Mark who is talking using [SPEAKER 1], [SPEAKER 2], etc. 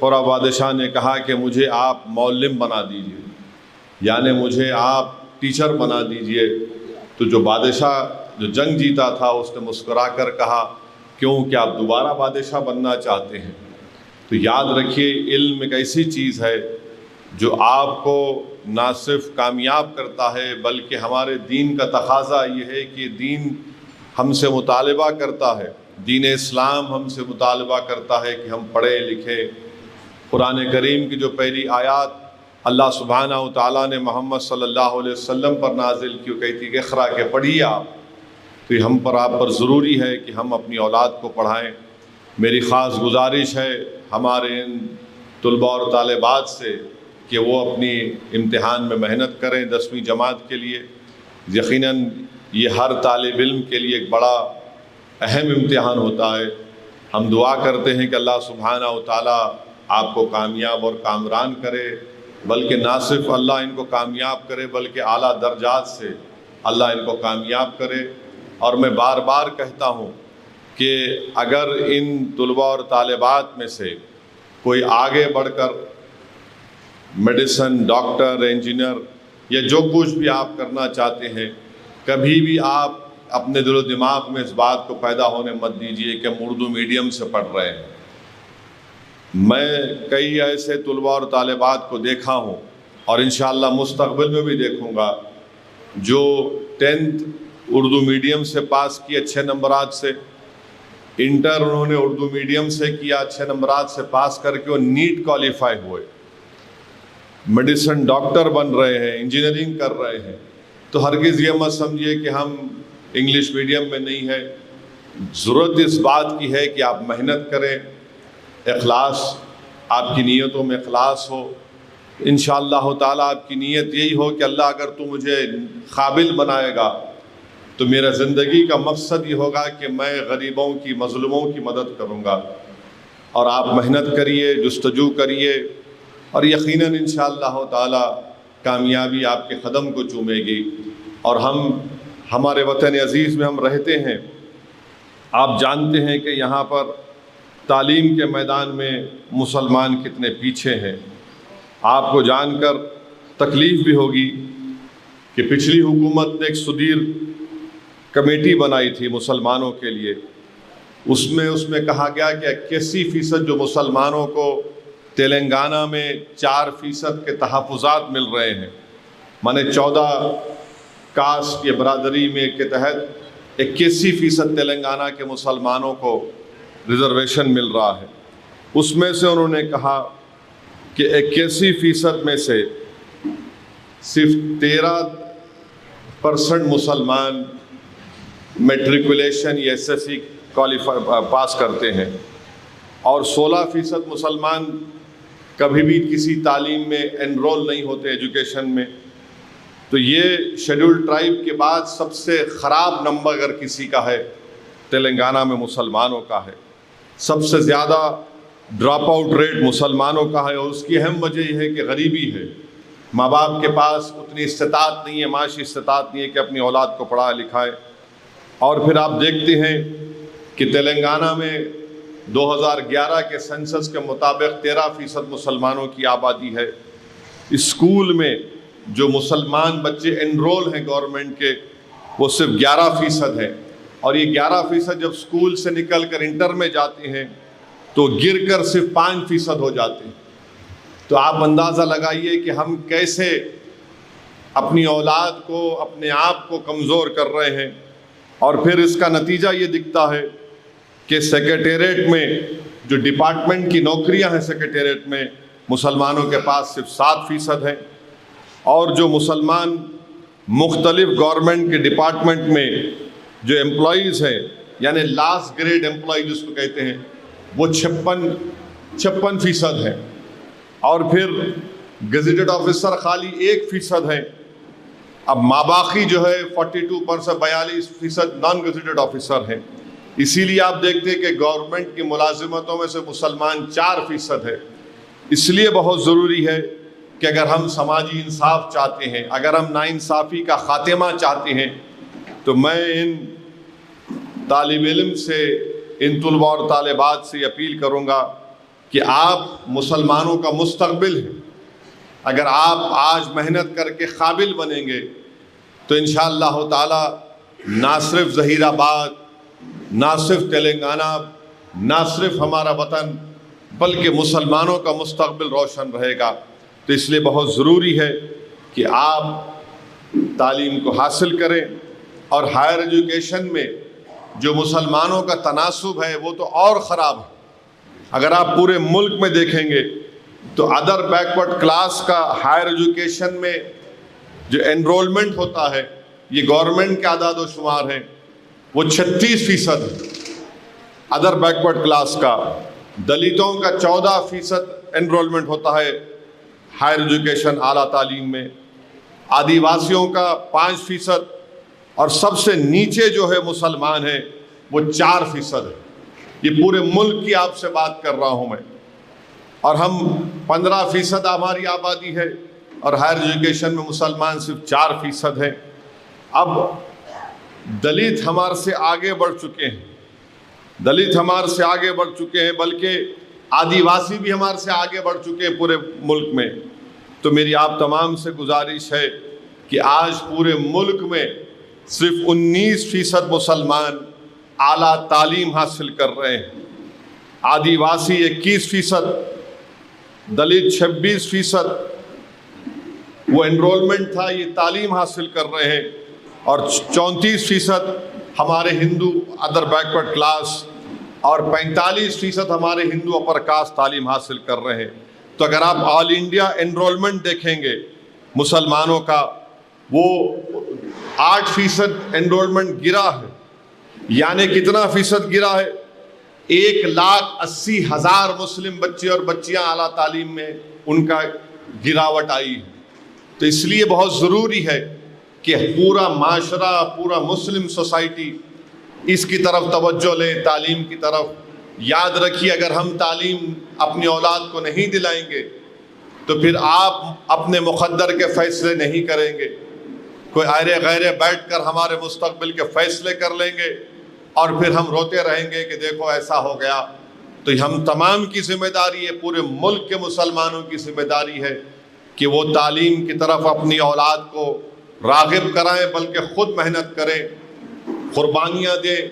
[SPEAKER 1] قرہ بادشاہ نے کہا کہ مجھے آپ معلم بنا دیجئے، یعنی مجھے آپ ٹیچر بنا دیجئے۔ تو جو بادشاہ جو جنگ جیتا تھا اس نے مسکرا کر کہا کیوں، کہ آپ دوبارہ بادشاہ بننا چاہتے ہیں؟ تو یاد رکھیے علم ایک ایسی چیز ہے جو آپ کو نہ صرف کامیاب کرتا ہے بلکہ ہمارے دین کا تقاضا یہ ہے کہ دین ہم سے مطالبہ کرتا ہے، دین اسلام ہم سے مطالبہ کرتا ہے کہ ہم پڑھیں لکھیں۔ قرآن کریم کی جو پہلی آیات اللہ سبحانہ و تعالیٰ نے محمد صلی اللہ علیہ وسلم پر نازل کی، وہ کہتی کہ اقرا کہ پڑھیے آپ، تو یہ ہم پر آپ پر ضروری ہے کہ ہم اپنی اولاد کو پڑھائیں۔ میری خاص گزارش ہے ہمارے ان طلباء اور طالبات سے کہ وہ اپنی امتحان میں محنت کریں 10ویں جماعت کے لیے۔ یقیناً یہ ہر طالب علم کے لیے ایک بڑا اہم امتحان ہوتا ہے۔ ہم دعا کرتے ہیں کہ اللہ سبحانہ و تعالیٰ آپ کو کامیاب اور کامران کرے، بلکہ نہ صرف اللہ ان کو کامیاب کرے بلکہ اعلیٰ درجات سے اللہ ان کو کامیاب کرے۔ اور میں بار بار کہتا ہوں کہ اگر ان طلباء اور طالبات میں سے کوئی آگے بڑھ کر میڈیسن، ڈاکٹر، انجینئر یا جو کچھ بھی آپ کرنا چاہتے ہیں، کبھی بھی آپ اپنے دل و دماغ میں اس بات کو پیدا ہونے مت دیجیے کہ ہم اردو میڈیم سے پڑھ رہے ہیں۔ میں کئی ایسے طلباء اور طالبات کو دیکھا ہوں اور انشاءاللہ مستقبل میں بھی دیکھوں گا جو 10th اردو میڈیم سے پاس کی اچھے نمبرات سے، انٹر انہوں نے اردو میڈیم سے کیا اچھے نمبرات سے پاس کر کے وہ نیٹ کوالیفائی ہوئے، میڈیسن ڈاکٹر بن رہے ہیں، انجینئرنگ کر رہے ہیں۔ تو ہرگز یہ مت سمجھیے کہ ہم انگلش میڈیم میں نہیں ہے۔ ضرورت اس بات کی ہے کہ آپ محنت کریں، اخلاص، آپ کی نیتوں میں اخلاص ہو۔ انشاءاللہ تعالیٰ آپ کی نیت یہی ہو کہ اللہ اگر تو مجھے قابل بنائے گا تو میرا زندگی کا مقصد یہ ہوگا کہ میں غریبوں کی، مظلوموں کی مدد کروں گا۔ اور آپ محنت کریے، جستجو کریے، اور یقیناً انشاءاللہ تعالیٰ کامیابی آپ کے قدم کو چومے گی۔ اور ہمارے وطن عزیز میں ہم رہتے ہیں، آپ جانتے ہیں کہ یہاں پر تعلیم کے میدان میں مسلمان کتنے پیچھے ہیں۔ آپ کو جان کر تکلیف بھی ہوگی کہ پچھلی حکومت نے ایک سدیر کمیٹی بنائی تھی مسلمانوں کے لیے، اس میں کہا گیا کہ 81% جو مسلمانوں کو تلنگانہ میں 4% کے تحفظات مل رہے ہیں، مانے 14 کاسٹ یا برادری میں کے تحت 81% تلنگانہ کے مسلمانوں کو ریزرویشن مل رہا ہے۔ اس میں سے انہوں نے کہا کہ 81% میں سے صرف 13% مسلمان میٹریکولیشن یا SSC پاس کرتے ہیں، اور 16% مسلمان کبھی بھی کسی تعلیم میں انرول نہیں ہوتے ایجوکیشن میں۔ تو یہ شیڈول ٹرائب کے بعد سب سے خراب نمبر اگر کسی کا ہے تلنگانہ میں مسلمانوں کا ہے۔ سب سے زیادہ ڈراپ آؤٹ ریٹ مسلمانوں کا ہے، اور اس کی اہم وجہ یہ ہے کہ غریبی ہے۔ ماں باپ کے پاس اتنی استطاعت نہیں ہے، معاشی استطاعت نہیں ہے کہ اپنی اولاد کو پڑھائے لکھائے۔ اور پھر آپ دیکھتے ہیں کہ تلنگانہ میں 2011 کے سنسس کے مطابق 13% مسلمانوں کی آبادی ہے۔ اسکول میں جو مسلمان بچے انرول ہیں گورنمنٹ کے وہ صرف 11% ہیں، اور یہ 11% جب اسکول سے نکل کر انٹر میں جاتے ہیں تو گر کر صرف 5% ہو جاتے ہیں۔ تو آپ اندازہ لگائیے کہ ہم کیسے اپنی اولاد کو، اپنے آپ کو کمزور کر رہے ہیں۔ اور پھر اس کا نتیجہ یہ دکھتا ہے کہ سیکریٹریٹ میں جو ڈپارٹمنٹ کی نوکریاں ہیں سیکریٹریٹ میں مسلمانوں کے پاس صرف 7% ہیں، اور جو مسلمان مختلف گورنمنٹ کے ڈپارٹمنٹ میں جو امپلائیز ہیں یعنی لاسٹ گریڈ امپلائی جس کو کہتے ہیں وہ 56% ہیں، اور پھر گزیٹڈ آفیسر خالی 1% ہیں۔ اب ماباقی جو ہے 42% نان گزیٹڈ آفیسر ہیں۔ اسی لیے آپ دیکھتے ہیں کہ گورنمنٹ کی ملازمتوں میں سے مسلمان 4% ہے۔ اس لیے بہت ضروری ہے کہ اگر ہم سماجی انصاف چاہتے ہیں، اگر ہم ناانصافی کا خاتمہ چاہتے ہیں، تو میں ان طالب علم سے، ان طلباء اور طالبات سے اپیل کروں گا کہ آپ مسلمانوں کا مستقبل ہیں. اگر آپ آج محنت کر کے قابل بنیں گے تو انشاءاللہ تعالی نہ صرف ظہیر آباد، نہ صرف تلنگانہ، نہ صرف ہمارا وطن، بلکہ مسلمانوں کا مستقبل روشن رہے گا. تو اس لیے بہت ضروری ہے کہ آپ تعلیم کو حاصل کریں. اور ہائر ایجوکیشن میں جو مسلمانوں کا تناسب ہے وہ تو اور خراب ہے. اگر آپ پورے ملک میں دیکھیں گے تو ادر بیکورڈ کلاس کا ہائر ایجوکیشن میں جو انرولمنٹ ہوتا ہے، یہ گورنمنٹ کے اعداد و شمار ہیں، وہ 36% ہے ادر بیکورڈ کلاس کا. دلتوں کا 14% انرولمنٹ ہوتا ہے ہائر ایجوکیشن اعلیٰ تعلیم میں، آدیواسیوں کا 5%، اور سب سے نیچے جو ہے مسلمان ہیں وہ 4% ہے. یہ پورے ملک کی آپ سے بات کر رہا ہوں میں. اور ہم 15% ہماری آبادی ہے اور ہائر ایجوکیشن میں مسلمان صرف 4% ہیں. اب دلت ہمارے سے آگے بڑھ چکے ہیں، دلت ہمارے سے آگے بڑھ چکے ہیں، بلکہ آدیواسی بھی ہمارے سے آگے بڑھ چکے ہیں پورے ملک میں. تو میری آپ تمام سے گزارش ہے کہ آج پورے ملک میں صرف 19% مسلمان اعلیٰ تعلیم حاصل کر رہے ہیں، آدیواسی 21%، دلت 26%، وہ انرولمنٹ تھا، یہ تعلیم حاصل کر رہے ہیں، اور 34% ہمارے ہندو ادر بیکورڈ کلاس، اور 45% ہمارے ہندو اپر کاسٹ تعلیم حاصل کر رہے ہیں. تو اگر آپ آل انڈیا انرولمنٹ دیکھیں گے مسلمانوں کا، وہ 8% انرولمنٹ گرا ہے. یعنی کتنا فیصد گرا ہے؟ 1,80,000 مسلم بچے اور بچیاں اعلیٰ تعلیم میں ان کا گراوٹ آئی ہے. تو اس لیے بہت ضروری ہے کہ پورا معاشرہ، پورا مسلم سوسائٹی اس کی طرف توجہ لے، تعلیم کی طرف. یاد رکھیے، اگر ہم تعلیم اپنی اولاد کو نہیں دلائیں گے تو پھر آپ اپنے مقدر کے فیصلے نہیں کریں گے. کوئی ایرے غیرے بیٹھ کر ہمارے مستقبل کے فیصلے کر لیں گے اور پھر ہم روتے رہیں گے کہ دیکھو ایسا ہو گیا. تو ہم تمام کی ذمہ داری ہے، پورے ملک کے مسلمانوں کی ذمہ داری ہے کہ وہ تعلیم کی طرف اپنی اولاد کو راغب کرائیں، بلکہ خود محنت کریں، قربانیاں دیں.